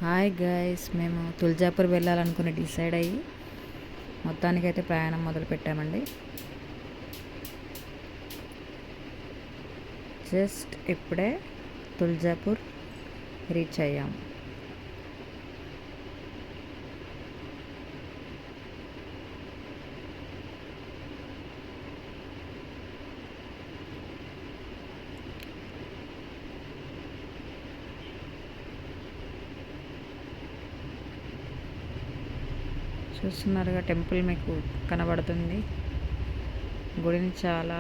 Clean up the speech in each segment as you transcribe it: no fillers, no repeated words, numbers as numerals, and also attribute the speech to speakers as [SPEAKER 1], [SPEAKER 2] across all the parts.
[SPEAKER 1] Hi guys, మేము Tuljapur వెళ్ళాలనుకుని decide అయ్యి మొత్తానికైతే ప్రయాణం మొదలు పెట్టామండి. జస్ట్ ఇప్పుడే తుల్జాపూర్ రీచ్ అయ్యాం. చూస్తున్నారుగా, టెంపుల్ మీకు కనబడుతుంది. గుడిని చాలా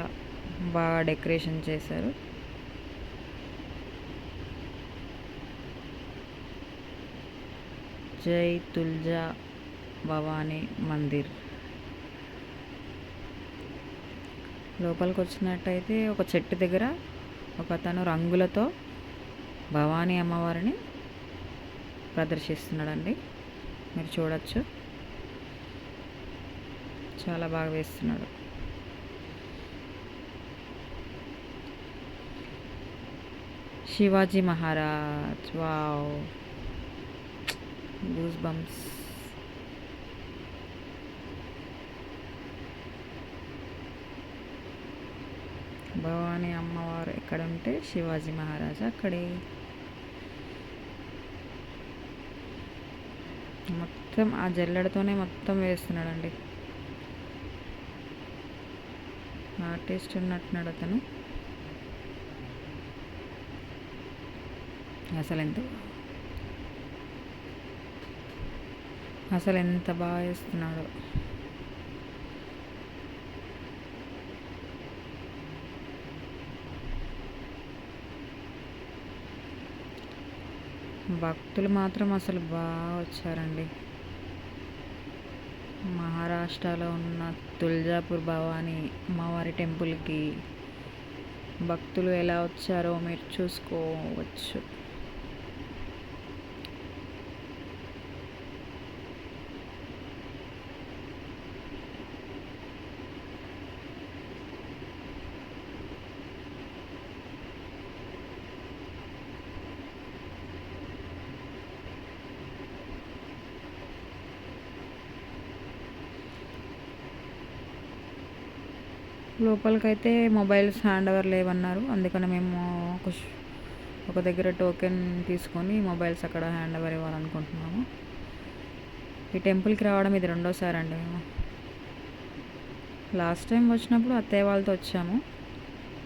[SPEAKER 1] బాగా డెకరేషన్ చేశారు. జై తుల్జా భవానీ మందిర్. లోపలికి వచ్చినట్టయితే ఒక చెట్టు దగ్గర ఒకతను రంగులతో భవానీ అమ్మవారిని ప్రదర్శిస్తున్నాడండి. మీరు చూడొచ్చు, చాలా బాగా వేస్తున్నాడు. Shivaji Maharaj, wow, goose bumps. Bhavani అమ్మవారు ఎక్కడ ఉంటే శివాజీ మహారాజ్ అక్కడే. మొత్తం ఆ జల్లెడతోనే మొత్తం వేస్తున్నాడండి. ఆర్టిస్ట్ ఉన్నట్టున్నాడు అతను. అసలు ఎంత బాగా వేస్తున్నాడు. భక్తులు మాత్రం అసలు బాగా వచ్చారండి. మహారాష్ట్రలో ఉన్న తుల్జాపూర్ భవానీ అమ్మవారి టెంపుల్కి భక్తులు ఎలా వచ్చారో మీరు చూసుకోవచ్చు. లోపలికైతే మొబైల్స్ హ్యాండ్ ఓవర్ లేవన్నారు. అందుకని మేము ఒక దగ్గర టోకెన్ తీసుకొని మొబైల్స్ అక్కడ హ్యాండ్ ఓవర్ ఇవ్వాలనుకుంటున్నాము. ఈ టెంపుల్కి రావడం ఇది రెండోసారి అండి. మేము లాస్ట్ టైం వచ్చినప్పుడు అత్తయ్య వాళ్ళతో వచ్చాము,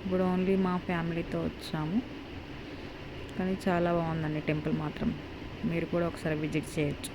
[SPEAKER 1] ఇప్పుడు ఓన్లీ మా ఫ్యామిలీతో వచ్చాము. కానీ చాలా బాగుందండి టెంపుల్ మాత్రం. మీరు కూడా ఒకసారి విజిట్ చేయొచ్చు.